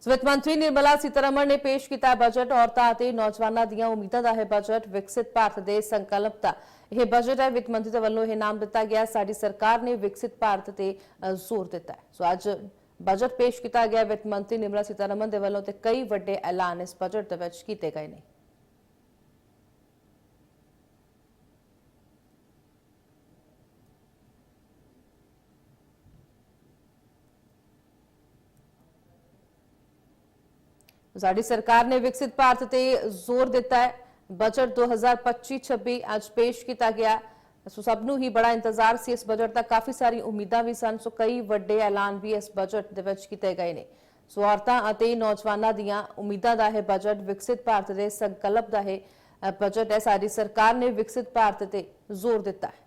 ਵਿੱਤ ਮੰਤਰੀ ਨਿਰਮਲਾ ਸੀਤਾਰਮਣ ਨੇ ਪੇਸ਼ ਕੀਤਾ ਬਜਟ। ਔਰਤਾਂ ਅਤੇ ਨੌਜਵਾਨਾਂ ਦੀਆਂ ਉਮੀਦਾਂ ਦਾ ਹੈ ਬਜਟ। ਵਿਕਸਿਤ ਭਾਰਤ ਦੇ ਸੰਕਲਪ ਦਾ ਇਹ ਬਜਟ ਹੈ। ਵਿੱਤ ਮੰਤਰੀ ਦੇ ਵੱਲੋਂ ਇਹ ਨਾਮ ਦਿੱਤਾ ਗਿਆ। ਸਾਡੀ ਸਰਕਾਰ ਨੇ ਵਿਕਸਿਤ ਭਾਰਤ ਤੇ ਜ਼ੋਰ ਦਿੱਤਾ ਹੈ। ਸੋ ਅੱਜ ਬਜਟ ਪੇਸ਼ ਕੀਤਾ ਗਿਆ ਵਿੱਤ ਮੰਤਰੀ ਨਿਰਮਲਾ ਸੀਤਾਰਮਣ ਦੇ ਵੱਲੋਂ ਤੇ ਕਈ ਵੱਡੇ ਐਲਾਨ ਇਸ ਬਜਟ ਦੇ ਵਿੱਚ ਕੀਤੇ ਗਏ ਨੇ। साडी सरकार ने विकसित भारत ते जोर दिता है। बजट 2025-26 आज पेश किया गया। सो सबनू ही बड़ा इंतजार सी इस बजट का। काफी सारी उम्मीदां भी सन। सो कई वड्डे ऐलान भी इस बजट दे विच कीते गए ने। सो औरतां अते नौजवानां दीयां उम्मीदां दा है बजट। विकसित भारत दे संकल्प दा है बजट है। साडी सरकार ने विकसित भारत ते जोर दिता है।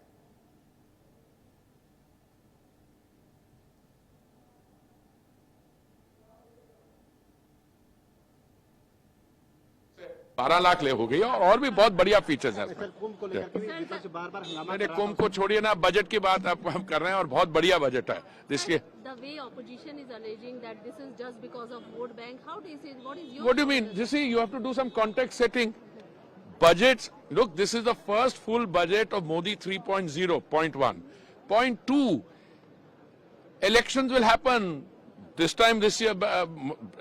बारह लाख ले हो गई और भी बहुत बढ़िया फीचर्स हैं। कुंभ को लेकर के भी बार-बार हंगामा। मैंने कुंभ को छोड़िए ना, बजट की बात अब हम कर रहे हैं और बहुत बढ़िया बजट है जिसके। The way opposition is alleging that this is just because of vote bank, how do you see? What is your? What do you mean? You see, you have to do some context setting. Budgets. Look, this is the first full budget of Modi 3.0. Point 1. Point 2. Elections will happen. This time, this year,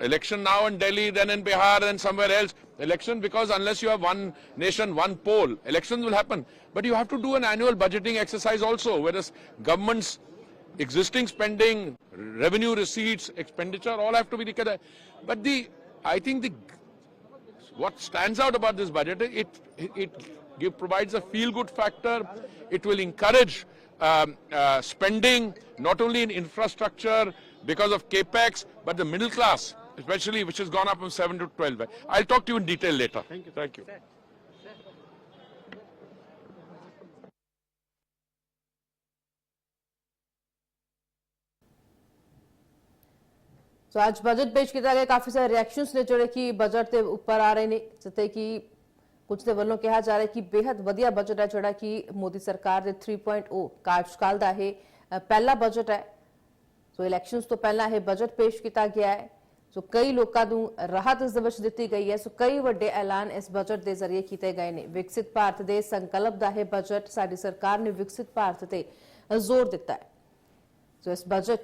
election now in Delhi, then in Bihar, then somewhere else. Election, because unless you have one nation, one poll, elections will happen. But you have to do an annual budgeting exercise also, whereas government's existing spending, revenue receipts, expenditure, all have to be looked at. But I think what stands out about this budget, it provides a feel-good factor. It will encourage spending, not only in infrastructure, because of capex, but the middle class, especially, which has gone up from 7 to 12. I'll talk to you in detail later. Thank you. सो आज budget पेश किया गया। काफी सारे reactions ने जोड़े कि budget के ऊपर आ रहे ने, जिते कि कुछ के वालों कहा जा रहा है कि बेहद वधिया बजट है जोड़ा कि मोदी सरकार के 3.0 कार्यकाल का है पहला बजट है। सो इलैक्शंस तो पहला है बजट पेश किया गया है। सो कई लोगों को राहत इस विच दित्ती गई है। सो कई वड्डे ऐलान इस बजट के जरिए किए गए हैं। विकसित भारत के संकल्प का है बजट। साडी सरकार ने विकसित भारत से जोर दिता है। सो इस बजट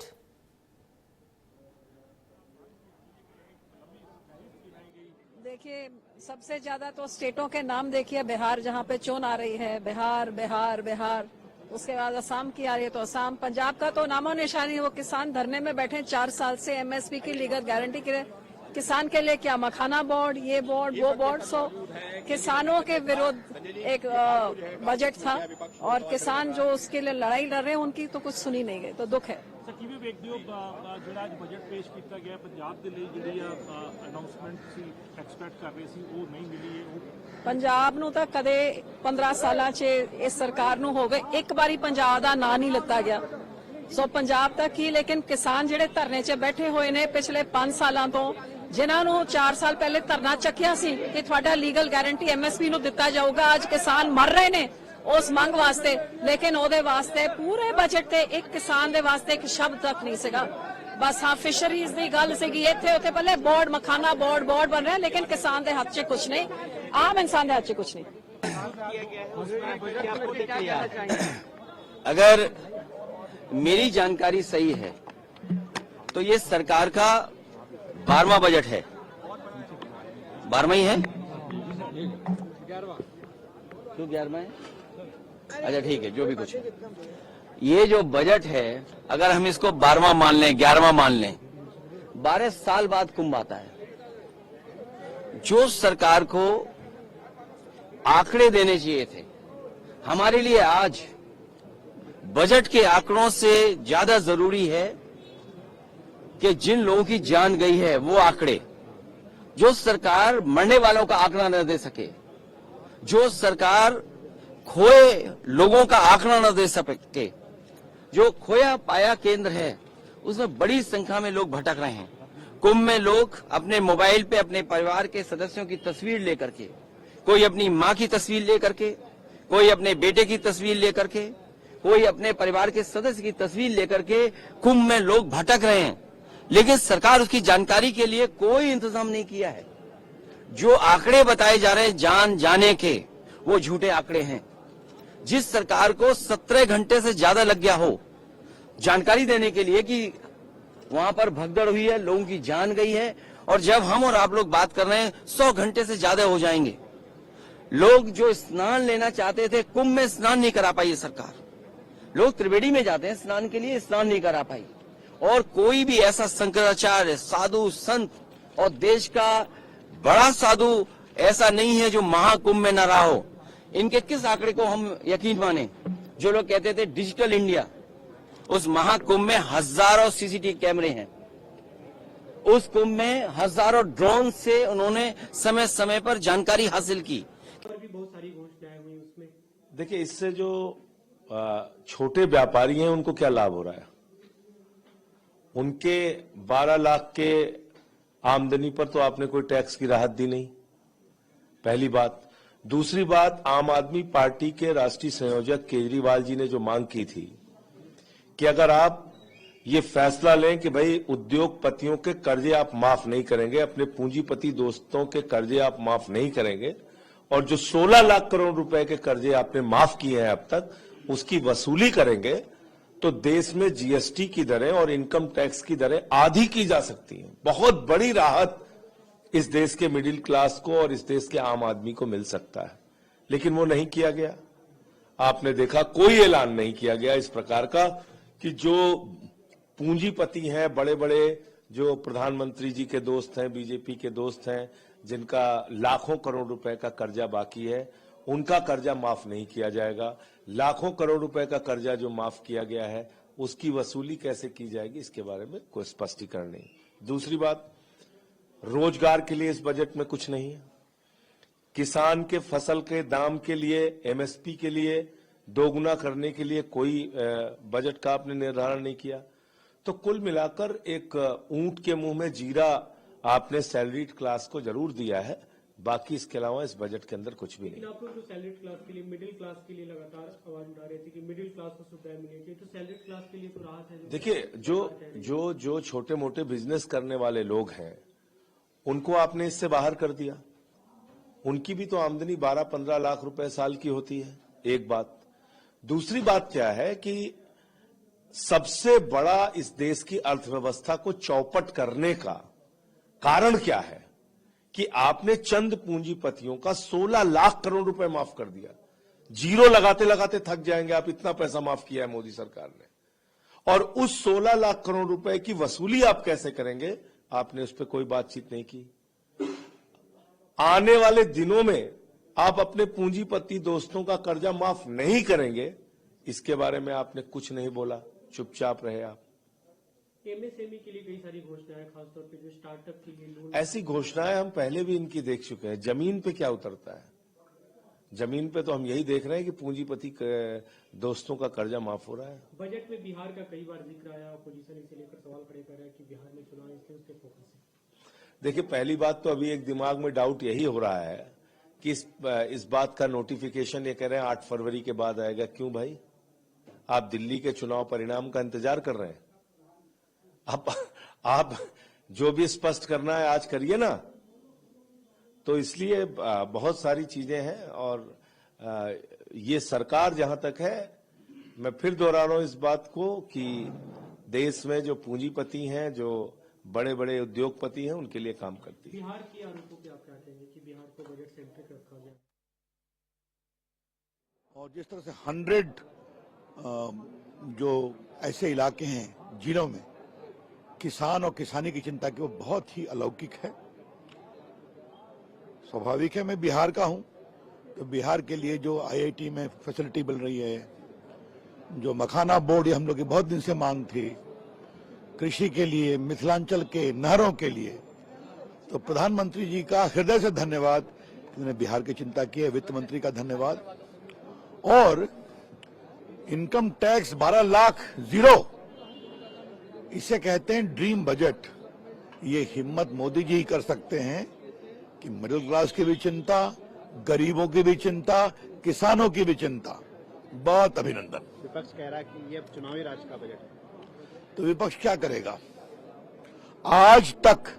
देखिए, सबसे ज्यादा तो स्टेटों के नाम देखिए। बिहार जहाँ पे चोन आ रही है, बिहार बिहार बिहार। उसके बाद असम की आ रही है तो असम। पंजाब का तो नामो निशानी है। वो किसान धरने में बैठे 4 साल से एमएसपी की लीगल गारंटी के लिए। किसान के लिए क्या मखाना बोर्ड, ये बोर्ड, वो बोर्ड। सो किसानों के विरुद्ध एक बजट था और किसान जो उसके लिए लड़ाई लड़ रहे हैं उनकी तो कुछ सुनी नहीं गई, तो दुख है। ਕਿਵੇਂ ਵੇਖਦੇ ਹੋ ਜਿਹੜਾ ਅੱਜ ਬਜਟ ਪੇਸ਼ ਕੀਤਾ ਗਿਆ ਪੰਜਾਬ ਦੇ ਲਈ ਜਿਹੜੀ ਅਨਾਉਂਸਮੈਂਟ ਸੀ ਐਕਸਪੈਕਟ ਕਰ ਰਹੇ ਸੀ ਉਹ ਨਹੀਂ ਮਿਲੀ ਹੈ। ਪੰਜਾਬ ਨੂੰ ਤਾਂ ਕਦੇ 15 ਸਾਲਾਂ 'ਚ ਇਸ ਸਰਕਾਰ ਨੂੰ ਹੋ ਗਏ ਇੱਕ ਵਾਰੀ ਪੰਜਾਬ ਦਾ ਨਾਂ ਨਹੀਂ ਲਿੱਤਾ ਗਿਆ। ਸੋ ਪੰਜਾਬ ਤੱਕ ਹੀ, ਲੇਕਿਨ ਕਿਸਾਨ ਜਿਹੜੇ ਧਰਨੇ 'ਚ ਬੈਠੇ ਹੋਏ ਨੇ ਪਿਛਲੇ 5 ਸਾਲਾਂ ਤੋਂ, ਜਿਨ੍ਹਾਂ ਨੂੰ 4 ਸਾਲ ਪਹਿਲੇ ਧਰਨਾ ਚੱਕਿਆ ਸੀ ਕਿ ਤੁਹਾਡਾ ਲੀਗਲ ਗਾਰੰਟੀ ਐਮਐਸਪੀ ਨੂੰ ਦਿੱਤਾ ਜਾਊਗਾ, ਅੱਜ ਕਿਸਾਨ ਮਰ ਰਹੇ ਨੇ उस मंग वास्ते। लेकिन ओदे वास्ते पूरे बजट ते एक किसान दे वास्ते एक शब्द तक नहीं सीगा। बस हाँ, फिशरीज दी गल सीगी, इत्थे उत्थे पहले बोर्ड, मखाना बोर्ड बन रहा है, लेकिन किसान दे हाथ च कुछ नहीं, आम इंसान दे हाथ च कुछ नहीं। अगर मेरी जानकारी सही है तो ये सरकार का 12वां बजट है। 12वां ही है, क्यों 11वां है? अच्छा ठीक है, जो भी कुछ है। ये जो बजट है, अगर हम इसको 12वां मान लें, 11वां मान लें, 12 साल बाद कुंभ आता है। जो सरकार को आंकड़े देने चाहिए थे, हमारे लिए आज बजट के आंकड़ों से ज्यादा जरूरी है कि जिन लोगों की जान गई है वो आंकड़े। जो सरकार मरने वालों का आंकड़ा न दे सके, जो सरकार खोए लोगों का आंकड़ा न दे सके, जो खोया पाया केंद्र है उसमें बड़ी संख्या में लोग भटक रहे हैं। कुंभ में लोग अपने मोबाइल पे अपने परिवार के सदस्यों की तस्वीर लेकर के, कोई अपनी मां की तस्वीर लेकर के, कोई अपने बेटे की तस्वीर लेकर के, कोई अपने परिवार के सदस्य की तस्वीर लेकर के कुंभ में लोग भटक रहे हैं। लेकिन सरकार उसकी जानकारी के लिए कोई इंतजाम नहीं किया है। जो आंकड़े बताए जा रहे हैं जान जाने के, वो झूठे आंकड़े हैं। जिस सरकार को 17 घंटे से ज्यादा लग गया हो जानकारी देने के लिए कि वहां पर भगदड़ हुई है, लोगों की जान गई है, और जब हम और आप लोग बात कर रहे हैं 100 घंटे से ज्यादा हो जाएंगे। लोग जो स्नान लेना चाहते थे, कुंभ में स्नान नहीं करा पाई सरकार। लोग त्रिवेणी में जाते हैं स्नान के लिए, स्नान नहीं करा पाई। और कोई भी ऐसा शंकराचार्य, साधु, संत और देश का बड़ा साधु ऐसा नहीं है जो महाकुंभ में न रहा हो। इनके किस आंकड़े को हम यकीन माने? जो लोग कहते थे डिजिटल इंडिया, उस महाकुंभ में हजारों सीसीटीवी कैमरे हैं। उस कुंभ में हजारों ड्रोन से उन्होंने समय समय पर जानकारी हासिल की। बहुत सारी घोषणाएं हुई उसमें। देखिए, इससे जो छोटे व्यापारी हैं उनको क्या लाभ हो रहा है? उनके 12 लाख के आमदनी पर तो आपने कोई टैक्स की राहत दी नहीं, पहली बात। दूसरी बात, आम आदमी पार्टी के राष्ट्रीय संयोजक केजरीवाल जी ने जो मांग की थी कि अगर आप ये फैसला लें कि भाई उद्योगपतियों के कर्जे आप माफ नहीं करेंगे, अपने पूंजीपति दोस्तों के कर्जे आप माफ नहीं करेंगे, और जो 16 लाख करोड़ रुपए के कर्जे आपने माफ किए हैं अब तक, उसकी वसूली करेंगे, तो देश में जीएसटी की दरें और इनकम टैक्स की दरें आधी की जा सकती हैं। बहुत बड़ी राहत इस देश के मिडिल क्लास को और इस देश के आम आदमी को मिल सकता है। लेकिन वो नहीं किया गया। आपने देखा, कोई ऐलान नहीं किया गया इस प्रकार का कि जो पूंजीपति हैं, बड़े बड़े जो प्रधानमंत्री जी के दोस्त हैं, बीजेपी के दोस्त हैं, जिनका लाखों करोड़ रुपए का कर्जा बाकी है, उनका कर्जा माफ नहीं किया जाएगा। लाखों करोड़ रुपए का कर्जा जो माफ किया गया है, उसकी वसूली कैसे की जाएगी, इसके बारे में कोई स्पष्टीकरण नहीं। दूसरी बात, रोजगार के लिए इस बजट में कुछ नहीं है। किसान के फसल के दाम के लिए, एमएसपी के लिए दोगुना करने के लिए कोई बजट का आपने निर्धारण नहीं किया। तो कुल मिलाकर एक ऊंट के मुंह में जीरा आपने सैलरीड क्लास को जरूर दिया है, बाकी इसके अलावा इस बजट के अंदर कुछ भी नहीं। आप लोग जो सैलरीड क्लास के लिए, मिडिल क्लास के लिए लगातार आवाज उठा रहे थे कि मिडिल क्लास को सुविधाएं मिलनी चाहिए, तो सैलरीड क्लास के लिए तो राहत है? देखिए, जो छोटे मोटे बिजनेस करने वाले लोग हैं, उनको आपने इससे बाहर कर दिया। उनकी भी तो आमदनी 12-15 लाख रुपए साल की होती है, एक बात। दूसरी बात क्या है कि सबसे बड़ा इस देश की अर्थव्यवस्था को चौपट करने का कारण क्या है कि आपने चंद पूंजीपतियों का 16 लाख करोड़ रुपए माफ कर दिया। जीरो लगाते लगाते थक जाएंगे आप, इतना पैसा माफ किया है मोदी सरकार ने। और उस 16 लाख करोड़ रुपए की वसूली आप कैसे करेंगे, आपने उस पर कोई बातचीत नहीं की। आने वाले दिनों में आप अपने पूंजीपति दोस्तों का कर्जा माफ नहीं करेंगे, इसके बारे में आपने कुछ नहीं बोला, चुपचाप रहे आप। एमएसएमई के लिए कई सारी घोषणाएं, खासतौर पे जो स्टार्टअप के लिए लोन। ऐसी घोषणाएं हम पहले भी इनकी देख चुके हैं। जमीन पे क्या उतरता है? जमीन पे तो हम यही देख रहे हैं कि पूंजीपति दोस्तों का कर्जा माफ हो रहा है। बजट में बिहार का कई बार जिक्र आया, अपोजिशन इसे लेकर सवाल खड़े कर रहा है कि बिहार में चुनाव, इसलिए उसके फोकस है। देखिए, पहली बात तो अभी एक दिमाग में डाउट यही हो रहा है कि इस बात का नोटिफिकेशन ये कह रहे हैं 8 फरवरी के बाद आएगा। क्यों भाई? आप दिल्ली के चुनाव परिणाम का इंतजार कर रहे हैं? आप जो भी स्पष्ट करना है आज करिए ना। तो इसलिए बहुत सारी चीजें हैं, और ये सरकार जहां तक है, मैं फिर दोहरा रहा हूं इस बात को कि देश में जो पूंजीपति हैं, जो बड़े बड़े उद्योगपति हैं, उनके लिए काम करती है। बिहार की आरोपों पे आप क्या कहेंगे कि बिहार को बजट सेंट्रिक रखा गया? और जिस तरह से 100 जो ऐसे इलाके हैं जिलों में किसान और किसानी की चिंता की, वो बहुत ही अलौकिक है। स्वाभाविक है, मैं बिहार का हूं, तो बिहार के लिए जो आईआईटी में फैसिलिटी मिल रही है, जो मखाना बोर्ड, ये हम लोग की बहुत दिन से मांग थी, कृषि के लिए, मिथिलांचल के नहरों के लिए, तो प्रधानमंत्री जी का हृदय से धन्यवाद, उन्होंने बिहार की चिंता की है। वित्त मंत्री का धन्यवाद। और इनकम टैक्स 12 लाख जीरो, इसे कहते हैं ड्रीम बजट। ये हिम्मत मोदी जी ही कर सकते हैं कि मिडिल क्लास की भी चिंता, गरीबों की भी चिंता, किसानों की भी चिंता। बहुत अभिनंदन। विपक्ष कह रहा है कि ये चुनावी राज का बजट है, तो विपक्ष क्या करेगा? आज तक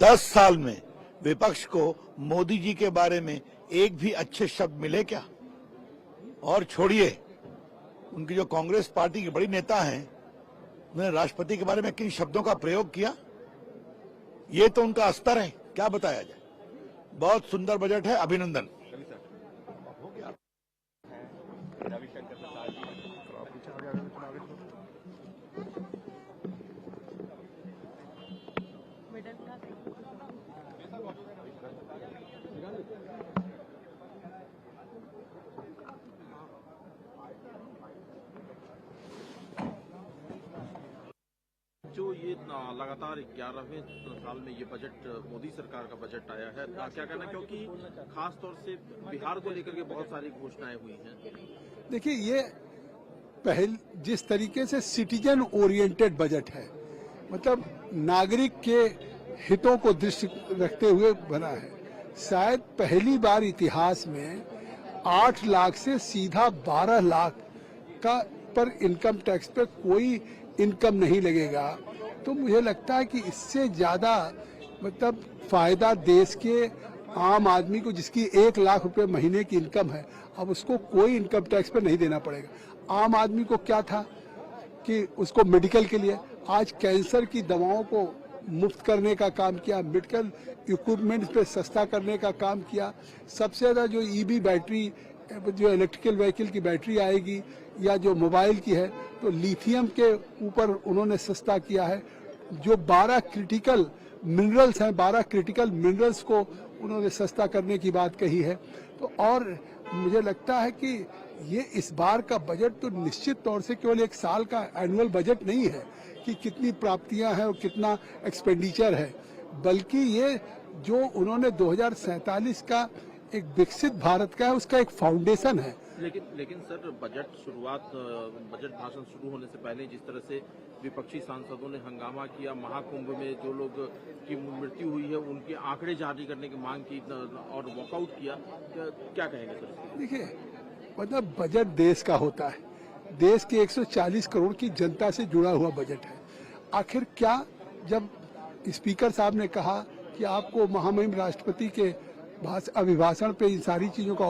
10 साल में विपक्ष को मोदी जी के बारे में एक भी अच्छे शब्द मिले क्या? और छोड़िए, उनकी जो कांग्रेस पार्टी के बड़ी नेता हैं, उन्होंने राष्ट्रपति के बारे में किन शब्दों का प्रयोग किया? ये तो उनका अस्तर है, क्या बताया जाए। बहुत सुंदर बजट है, अभिनंदन। जो ये लगातार 11वें साल में ये बजट मोदी सरकार का बजट आया है, क्या कहना, क्योंकि खास तौर से बिहार को लेकर के बहुत सारी घोषणाएं हुई हैं। देखिए, ये पहल जिस तरीके से सिटीजन ओरिएंटेड बजट है, मतलब नागरिक के हितों को दृष्टि रखते हुए बना है। शायद पहली बार इतिहास में 8 लाख से सीधा 12 लाख का पर इनकम टैक्स पे कोई इनकम नहीं लगेगा। तो मुझे लगता है कि इससे ज्यादा मतलब फायदा देश के आम आदमी को, जिसकी 1 लाख रुपए महीने की इनकम है, अब उसको कोई इनकम टैक्स पे नहीं देना पड़ेगा। आम आदमी को क्या था कि उसको मेडिकल के लिए, आज कैंसर की दवाओं को मुफ्त करने का काम किया, मेडिकल इक्विपमेंट पे सस्ता करने का काम किया। सबसे ज्यादा जो ईवी बैटरी, जो इलेक्ट्रिकल व्हीकल की बैटरी आएगी या जो मोबाइल की है, तो लिथियम के ऊपर उन्होंने सस्ता किया है। जो 12 क्रिटिकल मिनरल्स हैं, 12 क्रिटिकल मिनरल्स को उन्होंने सस्ता करने की बात कही है। तो और मुझे लगता है कि ये इस बार का बजट तो निश्चित तौर से केवल एक साल का एनुअल बजट नहीं है कि कितनी प्राप्तियां हैं और कितना एक्सपेंडिचर है, बल्कि ये जो उन्होंने 2047 का एक विकसित भारत का है, उसका एक फाउंडेशन है। लेकिन सर, बजट भाषण शुरू होने से पहले जिस तरह से विपक्षी सांसदों ने हंगामा किया, महाकुंभ में जो लोग की मृत्यु हुई है उनके आंकड़े जारी करने की मांग की और वॉकआउट किया, क्या कहेंगे सर? देखिए, मतलब बजट देश का होता है, देश के 140 करोड़ की जनता से जुड़ा हुआ बजट है। आखिर क्या, जब स्पीकर साहब ने कहा कि आपको महामहिम राष्ट्रपति के अभिभाषण पे इन सारी चीजों का